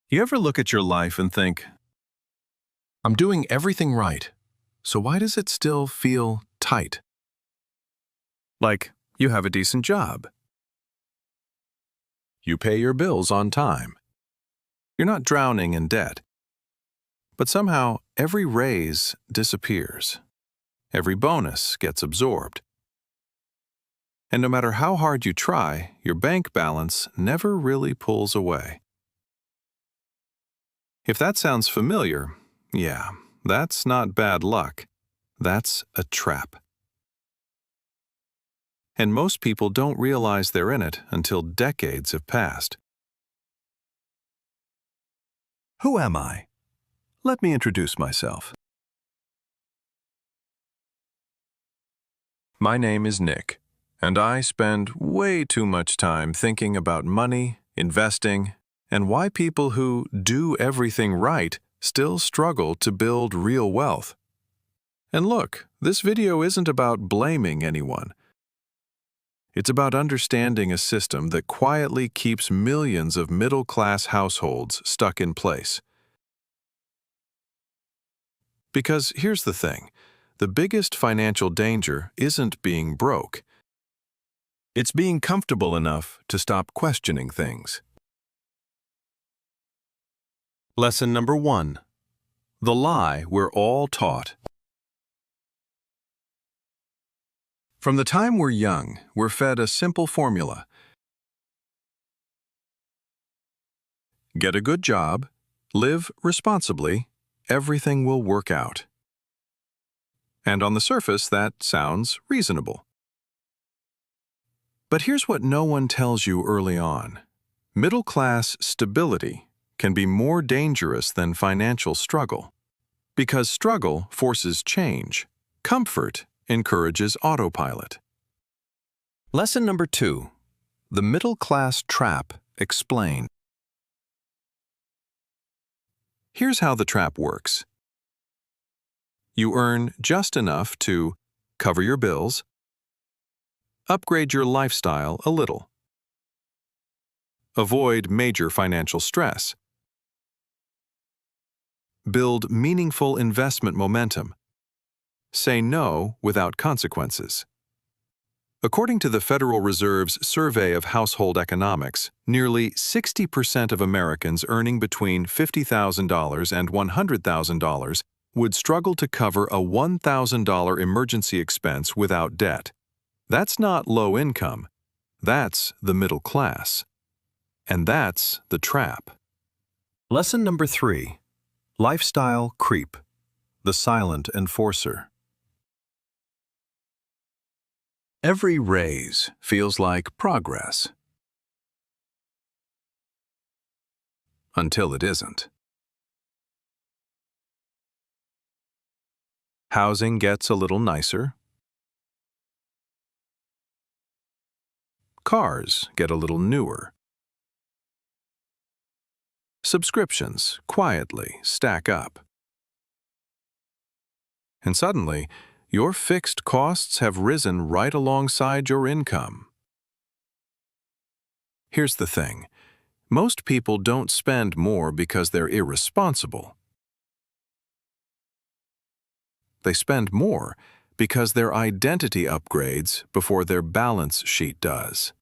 You ever look at your life and think, I'm doing everything right, so why does it still feel tight? Like you have a decent job. You pay your bills on time. You're not drowning in debt. But somehow, every raise disappears. Every bonus gets absorbed. And no matter how hard you try, your bank balance never really pulls away. If that sounds familiar, yeah, that's not bad luck. That's a trap. And most people don't realize they're in it until decades have passed. Who am I? Let me introduce myself. My name is Nick, and I spend way too much time thinking about money, investing, and why people who do everything right still struggle to build real wealth. And look, this video isn't about blaming anyone. It's about understanding a system that quietly keeps millions of middle-class households stuck in place. Because here's the thing, the biggest financial danger isn't being broke. It's being comfortable enough to stop questioning things. Lesson number 1. The lie we're all taught. From the time we're young, we're fed a simple formula. Get a good job, live responsibly, everything will work out. And on the surface, that sounds reasonable. But here's what no one tells you early on. Middle-class stability can be more dangerous than financial struggle. Because struggle forces change. Comfort encourages autopilot. Lesson number 2. The middle-class trap explained. Here's how the trap works. You earn just enough to cover your bills, upgrade your lifestyle a little, avoid major financial stress, build meaningful investment momentum, say no without consequences. According to the Federal Reserve's Survey of Household Economics, nearly 60% of Americans earning between $50,000 and $100,000 would struggle to cover a $1,000 emergency expense without debt. That's not low income. That's the middle class. And that's the trap. Lesson number 3. Lifestyle creep. The silent enforcer. Every raise feels like progress. Until it isn't. Housing gets a little nicer. Cars get a little newer. Subscriptions quietly stack up. And suddenly, your fixed costs have risen right alongside your income. Here's the thing. Most people don't spend more because they're irresponsible. They spend more because their identity upgrades before their balance sheet does.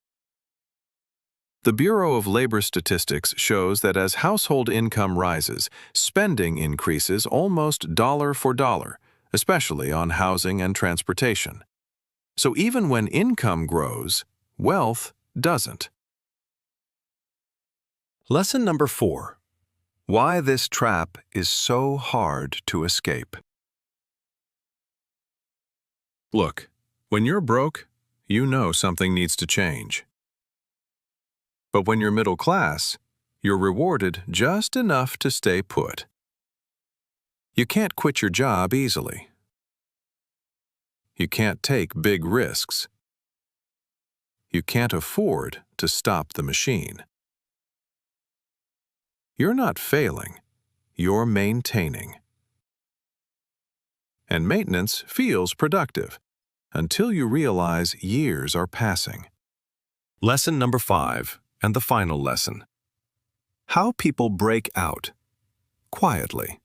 The Bureau of Labor Statistics shows that as household income rises, spending increases almost dollar for dollar, especially on housing and transportation. So even when income grows, wealth doesn't. Lesson number 4. Why this trap is so hard to escape. Look, when you're broke, you know something needs to change. But when you're middle class, you're rewarded just enough to stay put. You can't quit your job easily. You can't take big risks. You can't afford to stop the machine. You're not failing, you're maintaining. And maintenance feels productive until you realize years are passing. Lesson number 5, and the final lesson. How people break out. Quietly.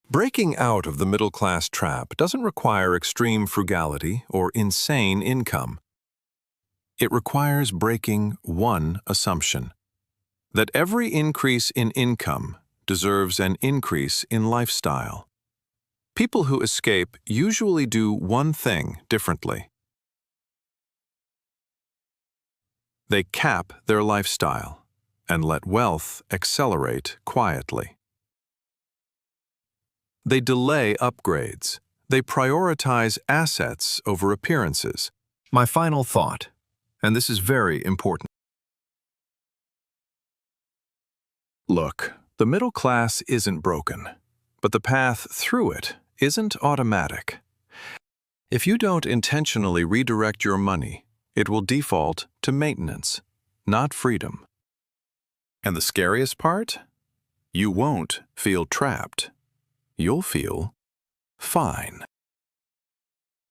Breaking out of the middle-class trap doesn't require extreme frugality or insane income. It requires breaking one assumption: that every increase in income deserves an increase in lifestyle. People who escape usually do one thing differently. They cap their lifestyle and let wealth accelerate quietly. They delay upgrades. They prioritize assets over appearances. My final thought, and this is very important. Look, the middle class isn't broken, but the path through it isn't automatic. If you don't intentionally redirect your money, it will default to maintenance, not freedom. And the scariest part? You won't feel trapped. You'll feel fine.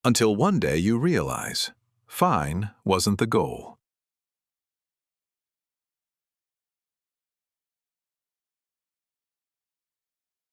Until one day you realize, fine wasn't the goal.